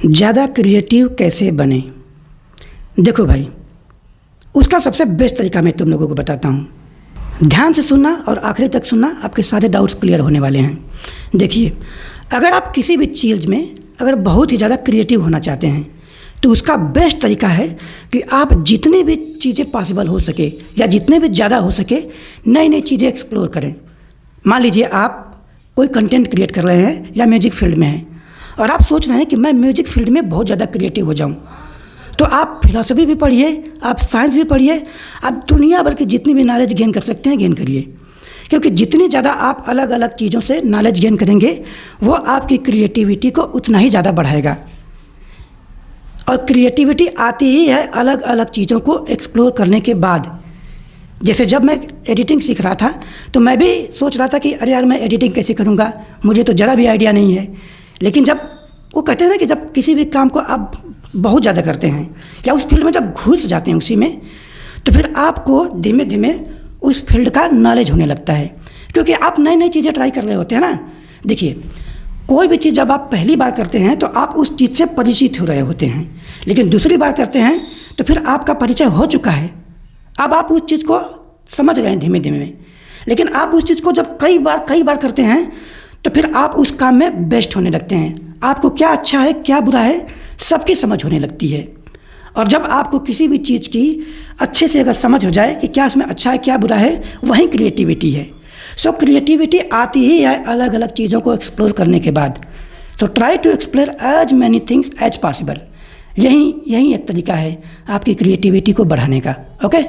ज़्यादा क्रिएटिव कैसे बने? देखो भाई, उसका सबसे बेस्ट तरीका मैं तुम लोगों को बताता हूँ। ध्यान से सुनना और आखिरी तक सुनना, आपके सारे डाउट्स क्लियर होने वाले हैं। देखिए, अगर आप किसी भी चीज़ में अगर बहुत ही ज़्यादा क्रिएटिव होना चाहते हैं तो उसका बेस्ट तरीका है कि आप जितनी भी चीज़ें पॉसिबल हो सके या जितने भी ज़्यादा हो सके नई नई चीज़ें एक्सप्लोर करें। मान लीजिए आप कोई कंटेंट क्रिएट कर रहे हैं या म्यूजिक फील्ड में हैं और आप सोच रहे हैं कि मैं म्यूजिक फील्ड में बहुत ज़्यादा क्रिएटिव हो जाऊं, तो आप फिलॉसफी भी पढ़िए, आप साइंस भी पढ़िए, आप दुनिया भर की जितनी भी नॉलेज गेन कर सकते हैं गेन करिए। क्योंकि जितनी ज़्यादा आप अलग अलग चीज़ों से नॉलेज गेन करेंगे वो आपकी क्रिएटिविटी को उतना ही ज़्यादा बढ़ाएगा। और क्रिएटिविटी आती ही है अलग अलग चीज़ों को एक्सप्लोर करने के बाद। जैसे जब मैं एडिटिंग सीख रहा था तो मैं भी सोच रहा था कि अरे यार मैं एडिटिंग कैसे करूँगा, मुझे तो ज़रा भी आइडिया नहीं है। लेकिन जब वो कहते हैं ना कि जब किसी भी काम को आप बहुत ज़्यादा करते हैं या उस फील्ड में जब घुस जाते हैं उसी में, तो फिर आपको धीमे धीमे उस फील्ड का नॉलेज होने लगता है। क्योंकि आप नई नई चीज़ें ट्राई कर रहे होते हैं ना। देखिए, कोई भी चीज़ जब आप पहली बार करते हैं तो आप उस चीज़ से परिचित हो रहे होते हैं, लेकिन दूसरी बार करते हैं तो फिर आपका परिचय हो चुका है। अब आप उस चीज़ को समझ गए हैं धीमे धीमे। लेकिन आप उस चीज़ को जब कई बार करते हैं तो फिर आप उस काम में बेस्ट होने लगते हैं। आपको क्या अच्छा है क्या बुरा है सबकी समझ होने लगती है। और जब आपको किसी भी चीज़ की अच्छे से अगर समझ हो जाए कि क्या इसमें अच्छा है क्या बुरा है, वही क्रिएटिविटी है। सो क्रिएटिविटी आती ही है अलग अलग चीज़ों को एक्सप्लोर करने के बाद। So try to explore as many things as possible. यही एक तरीका है आपकी क्रिएटिविटी को बढ़ाने का। ओके।